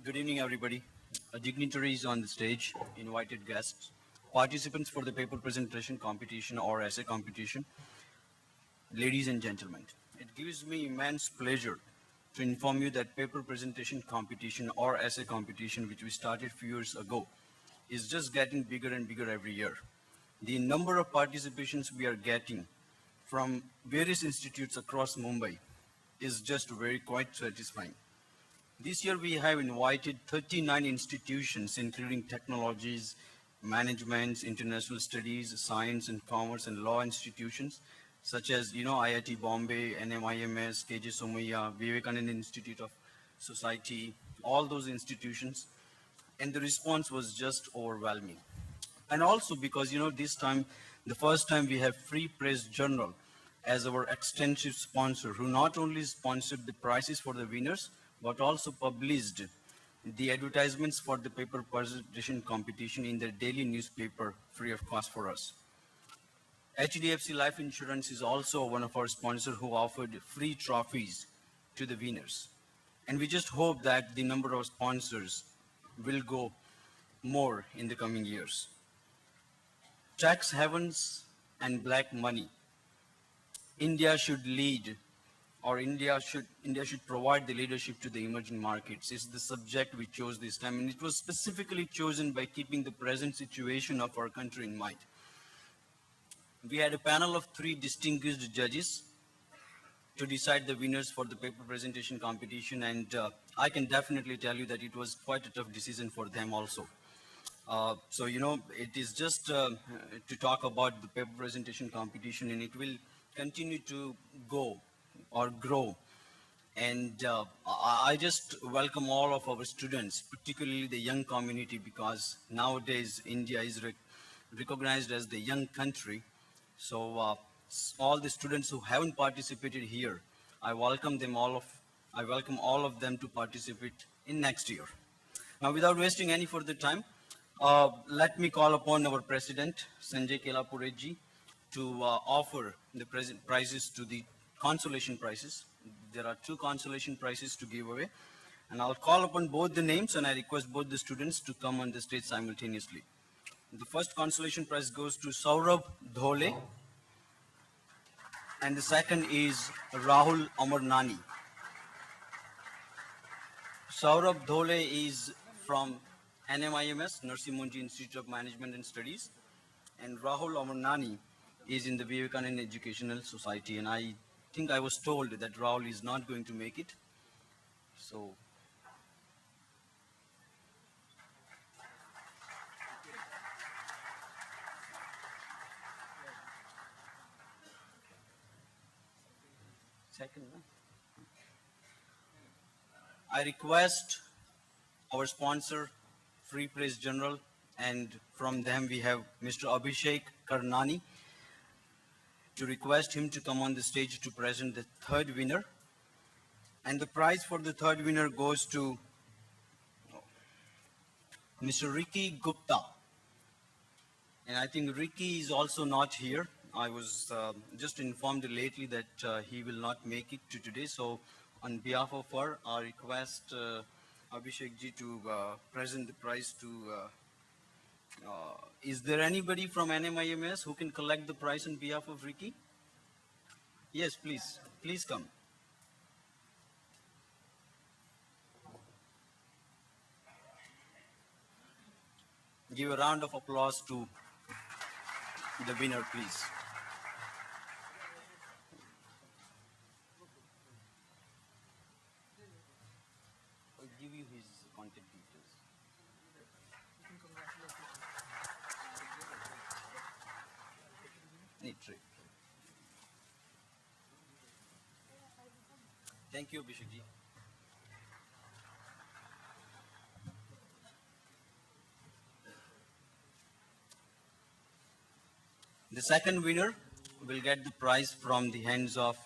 Good evening, everybody. Dignitaries on the stage, invited guests, participants for the paper presentation competition or essay competition, ladies and gentlemen. It gives me immense pleasure to inform you that paper presentation competition or essay competition, which we started a few years ago, is just getting bigger and bigger every year. The number of participations we are getting from various institutes across Mumbai is just very quite satisfying. This year we have invited 39 institutions, including technologies, managements, international studies, science and commerce and law institutions, such as, IIT Bombay, NMIMS, KJ Somaiya, Vivekananda Institute of Society, all those institutions. And the response was just overwhelming. And also because, this time, the first time we have Free Press Journal as our extensive sponsor, who not only sponsored the prizes for the winners, but also published the advertisements for the paper presentation competition in their daily newspaper free of cost for us. HDFC Life Insurance is also one of our sponsors who offered free trophies to the winners. And we just hope that the number of sponsors will go more in the coming years. Tax havens and black money. India should lead, or India should provide the leadership to the emerging markets. It's the subject we chose this time, and it was specifically chosen by keeping the present situation of our country in mind. We had a panel of 3 distinguished judges to decide the winners for the paper presentation competition, and I can definitely tell you that it was quite a tough decision for them also. It is just to talk about the paper presentation competition, and it will continue to go or grow. And I just welcome all of our students, particularly the young community, because nowadays India is recognized as the young country. So all the students who haven't participated here, I welcome all of them to participate in next year. Now, without wasting any further time, let me call upon our president, Sanjay Kelapureji, to offer the prizes to the consolation prizes. There are 2 consolation prizes to give away, and I'll call upon both the names, and I request both the students to come on the stage simultaneously. The first consolation prize goes to Saurabh Dhole, and the second is Rahul Amarnani. Saurabh Dhole is from NMIMS, Narsimhanji Institute of Management and Studies, and Rahul Amarnani is in the Vivekananda Educational Society, and I think I was told that Rahul is not going to make it. So, second, I request our sponsor, Free Press Journal, and from them we have Mr. Abhishek Karnani, to request him to come on the stage to present the 3rd winner. And the prize for the 3rd winner goes to Mr. Ricky Gupta. And I think Ricky is also not here. I was just informed lately that he will not make it to today. So on behalf of her, I request Abhishek ji to present the prize to... is there anybody from NMIMS who can collect the prize on behalf of Ricky? Yes, please. Please come. Give a round of applause to the winner, please. I'll give you his contact details. Neat trick. Thank you, Abhishek ji. The second winner will get the prize from the hands of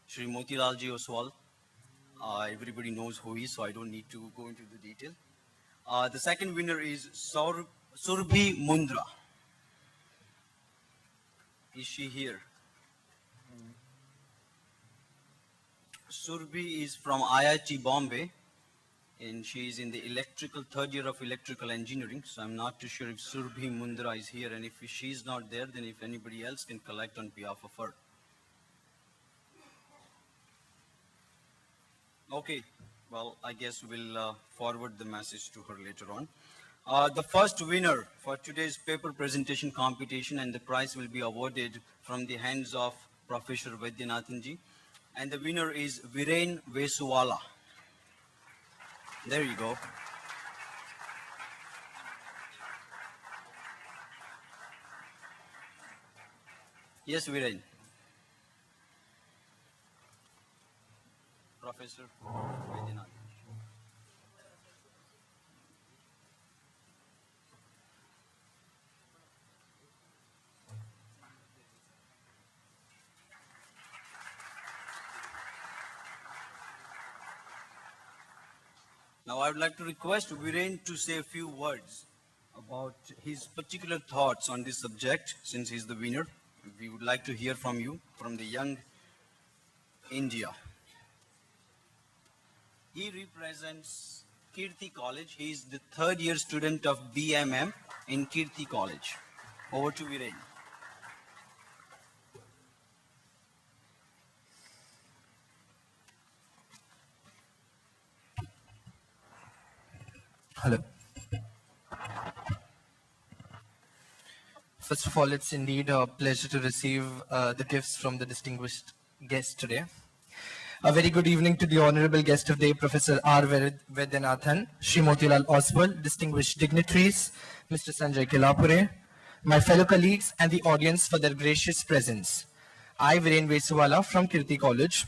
Shri Motilal Oswal. Everybody knows who he is, so I don't need to go into the detail. The second winner is Surbhi Mundra. Is she here? Surbhi is from IIT Bombay, and she is in the third year of electrical engineering. So I'm not too sure if Surbhi Mundra is here, and if she's not there, then if anybody else can collect on behalf of her. Okay, well, I guess we'll forward the message to her later on. The first winner for today's paper presentation competition, and the prize will be awarded from the hands of Professor Vaidyanathan ji. And the winner is Viren Vesuwala. There you go. Yes, Viren. Professor Vaidyanathan. Now I would like to request Viren to say a few words about his particular thoughts on this subject, since he's the winner. We would like to hear from you, from the young India. He represents Kirti College. He is the third year student of BMM in Kirti College. Over to Viren. Hello. First of all, it's indeed a pleasure to receive the gifts from the distinguished guest today. A very good evening to the honorable guest of the day, Professor R. Vaidyanathan, Shri Motilal Oswal, distinguished dignitaries, Mr. Sanjay Kilapure, my fellow colleagues and the audience for their gracious presence. I, Viren Vesuwala from Kirti College,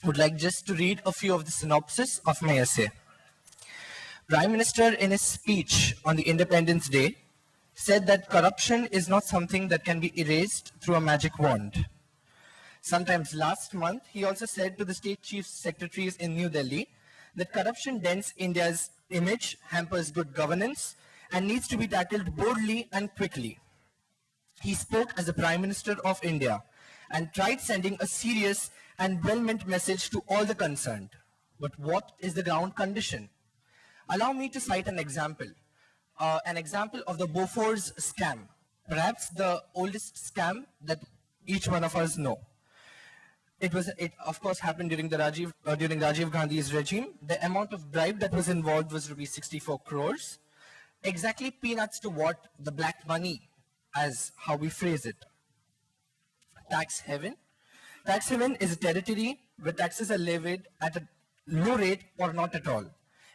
would like just to read a few of the synopsis of my essay. Prime Minister, in his speech on the Independence Day, said that corruption is not something that can be erased through a magic wand. Sometimes last month, he also said to the state chief secretaries in New Delhi that corruption dents India's image, hampers good governance, and needs to be tackled boldly and quickly. He spoke as the Prime Minister of India and tried sending a serious and well-meant message to all the concerned. But what is the ground condition? Allow me to cite an example of the Bofors scam, perhaps the oldest scam that each one of us know. It of course happened during Rajiv Gandhi's regime. The amount of bribe that was involved was rupees 64 crores, exactly peanuts to what the black money, as how we phrase it. Tax heaven. Tax heaven is a territory where taxes are levied at a low rate or not at all.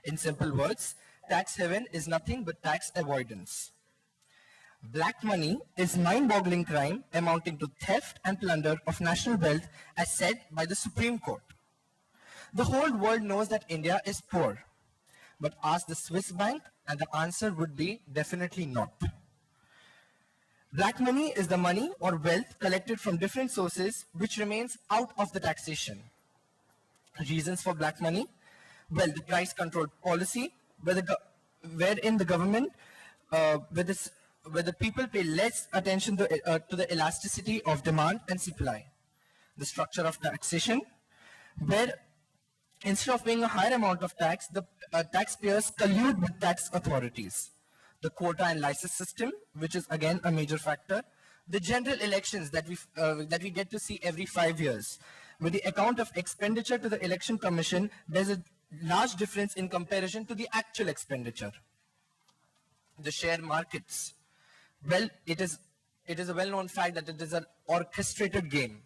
In simple words, tax heaven is nothing but tax avoidance. Black money is mind-boggling crime amounting to theft and plunder of national wealth, as said by the Supreme Court. The whole world knows that India is poor, but ask the Swiss bank and the answer would be definitely not. Black money is the money or wealth collected from different sources which remains out of the taxation. Reasons for black money? Well, the price control policy, wherein the government, where the people pay less attention to the elasticity of demand and supply. The structure of taxation, where instead of paying a higher amount of tax, the taxpayers collude with tax authorities. The quota and license system, which is again a major factor. The general elections that we get to see every 5 years. With the account of expenditure to the election commission, there's a large difference in comparison to the actual expenditure. The share markets. Well, it is a well-known fact that it is an orchestrated game.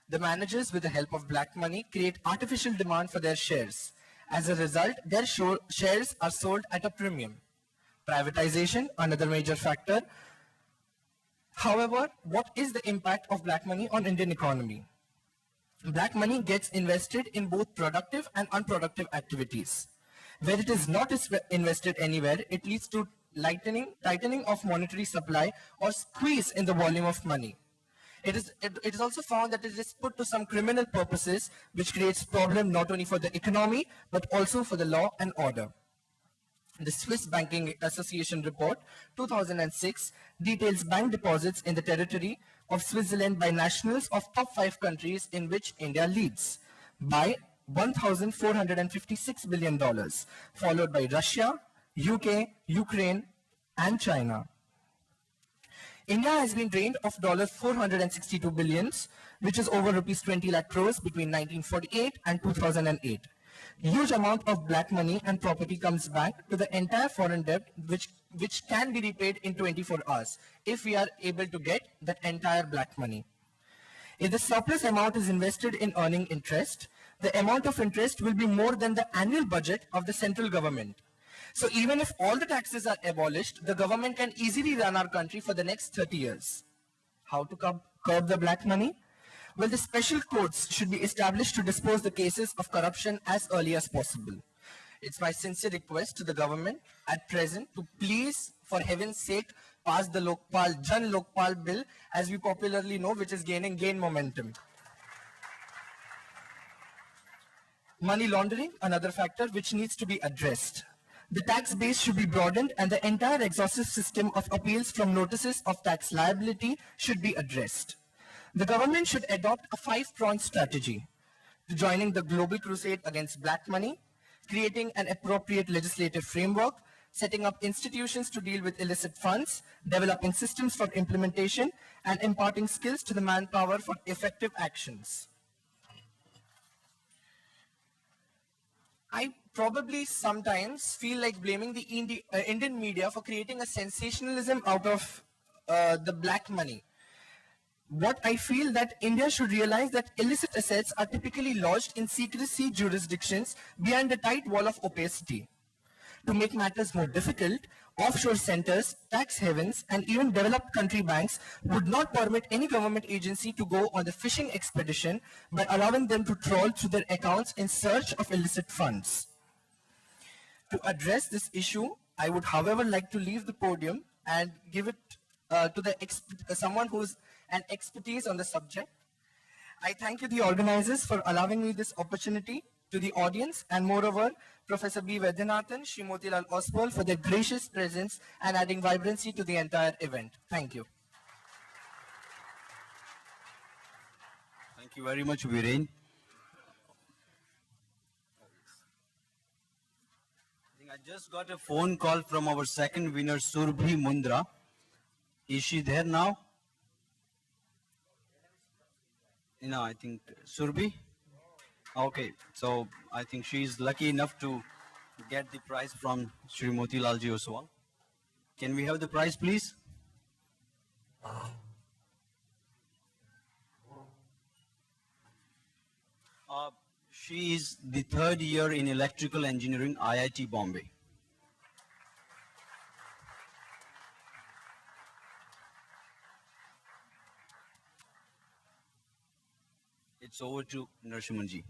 The managers, with the help of black money, create artificial demand for their shares. As a result, their shares are sold at a premium. Privatization, another major factor. However, what is the impact of black money on Indian economy? Black money gets invested in both productive and unproductive activities. Where it is not invested anywhere, it leads to tightening of monetary supply or squeeze in the volume of money. It is also found that it is put to some criminal purposes, which creates problem not only for the economy, but also for the law and order. The Swiss Banking Association report 2006 details bank deposits in the territory of Switzerland by nationals of top 5 countries in which India leads by $1,456 billion, followed by Russia, UK, Ukraine, and China. India has been drained of $462 billion, which is over rupees 20 lakh crores between 1948 and 2008. Huge amount of black money and property comes back to the entire foreign debt, which can be repaid in 24 hours if we are able to get that entire black money. If the surplus amount is invested in earning interest, the amount of interest will be more than the annual budget of the central government. So even if all the taxes are abolished, the government can easily run our country for the next 30 years. How to curb the black money? Well, the special courts should be established to dispose the cases of corruption as early as possible. It's my sincere request to the government at present to please, for heaven's sake, pass the Jan Lokpal bill, as we popularly know, which is gaining momentum. Money laundering, another factor which needs to be addressed. The tax base should be broadened and the entire exhaustive system of appeals from notices of tax liability should be addressed. The government should adopt a 5-pronged strategy to joining the global crusade against black money, creating an appropriate legislative framework, setting up institutions to deal with illicit funds, developing systems for implementation, and imparting skills to the manpower for effective actions. I probably sometimes feel like blaming the Indian media for creating a sensationalism out of the black money. What I feel that India should realize that illicit assets are typically lodged in secrecy jurisdictions behind a tight wall of opacity. To make matters more difficult, offshore centers, tax havens, and even developed country banks would not permit any government agency to go on the fishing expedition by allowing them to trawl through their accounts in search of illicit funds. To address this issue, I would, however, like to leave the podium and give it to someone who's an expertise on the subject. I thank you, the organizers, for allowing me this opportunity, to the audience, and moreover, Professor B. Vaidyanathan, Shri Motilal Oswal, for their gracious presence and adding vibrancy to the entire event. Thank you. Thank you very much, Viren. I just got a phone call from our second winner, Surbhi Mundra. Is she there now? No, I think Surbhi. Okay, so I think she is lucky enough to get the prize from Shri Motilal Oswal. Can we have the prize, please? She is the 3rd year in electrical engineering, IIT Bombay. It's over to Narsimhanji.